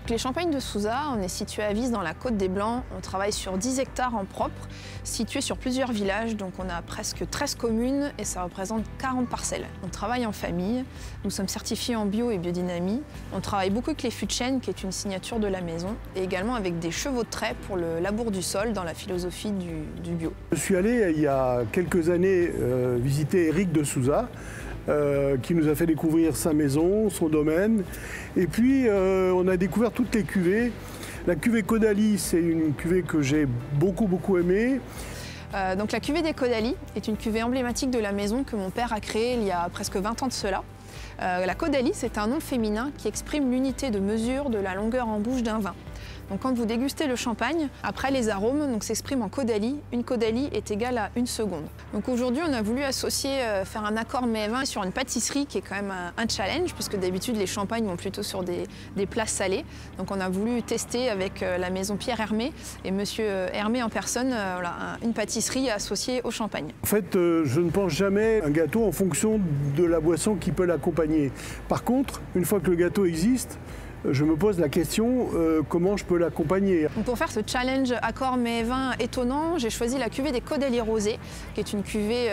Les Champagnes de Souza, on est situé à Vis dans la Côte des Blancs. On travaille sur 10 hectares en propre, situés sur plusieurs villages. Donc on a presque 13 communes et ça représente 40 parcelles. On travaille en famille, nous sommes certifiés en bio et biodynamie. On travaille beaucoup avec les fûts de chêne, qui est une signature de la maison, et également avec des chevaux de trait pour le labour du sol dans la philosophie du bio. Je suis allé il y a quelques années visiter Eric de Souza, qui nous a fait découvrir sa maison, son domaine. Et puis, on a découvert toutes les cuvées. La cuvée Caudalie, c'est une cuvée que j'ai beaucoup aimée. Donc la cuvée des Caudalie est une cuvée emblématique de la maison que mon père a créée il y a presque 20 ans de cela. La Caudalie, c'est un nom féminin qui exprime l'unité de mesure de la longueur en bouche d'un vin. Donc quand vous dégustez le champagne, après les arômes s'expriment en Caudalie. Une Caudalie est égale à 1 seconde. Donc aujourd'hui, on a voulu associer, faire un accord mets et vin sur une pâtisserie qui est quand même un challenge, puisque d'habitude les champagnes vont plutôt sur des plats salés. Donc on a voulu tester avec la maison Pierre Hermé et monsieur Hermé en personne, voilà, une pâtisserie associée au champagne. En fait, je ne pense jamais un gâteau en fonction de la boisson qui peut l'accompagner. Par contre, une fois que le gâteau existe, je me pose la question, comment je peux l'accompagner. Pour faire ce challenge accord mets et vin étonnant, j'ai choisi la cuvée des Caudalie rosés, qui est une cuvée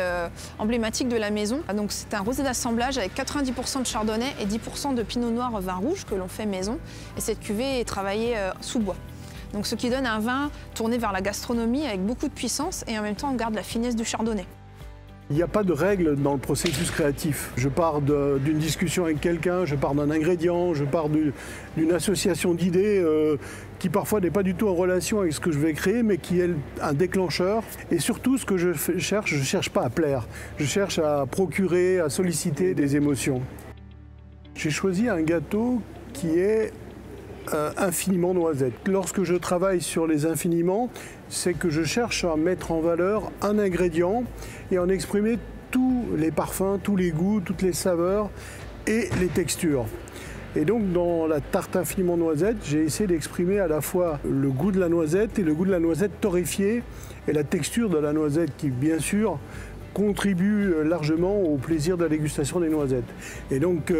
emblématique de la maison. Donc c'est un rosé d'assemblage avec 90% de chardonnay et 10% de pinot noir vin rouge que l'on fait maison. Et cette cuvée est travaillée sous bois. Donc ce qui donne un vin tourné vers la gastronomie avec beaucoup de puissance et en même temps on garde la finesse du chardonnay. Il n'y a pas de règle dans le processus créatif. Je pars d'une discussion avec quelqu'un, je pars d'un ingrédient, je pars d'une association d'idées qui parfois n'est pas du tout en relation avec ce que je vais créer, mais qui est un déclencheur. Et surtout, ce que je cherche pas à plaire. Je cherche à procurer, à solliciter des émotions. J'ai choisi un gâteau qui est infiniment noisette. Lorsque je travaille sur les infiniments, c'est que je cherche à mettre en valeur un ingrédient et en exprimer tous les parfums, tous les goûts, toutes les saveurs et les textures. Et donc dans la tarte infiniment noisette, j'ai essayé d'exprimer à la fois le goût de la noisette et le goût de la noisette torréfiée et la texture de la noisette qui, bien sûr, contribue largement au plaisir de la dégustation des noisettes. Et donc,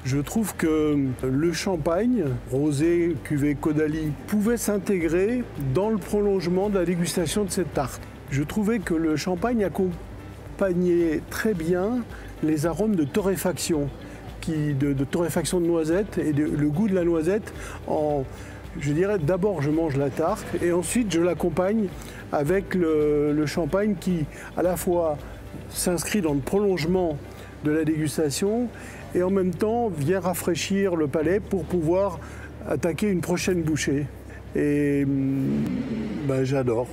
je trouve que le champagne, rosé, cuvée Caudalie, pouvait s'intégrer dans le prolongement de la dégustation de cette tarte. Je trouvais que le champagne accompagnait très bien les arômes de torréfaction, de torréfaction de noisettes et le goût de la noisette. Je dirais d'abord je mange la tarte et ensuite je l'accompagne avec le champagne qui à la fois s'inscrit dans le prolongement de la dégustation et en même temps vient rafraîchir le palais pour pouvoir attaquer une prochaine bouchée. Et j'adore.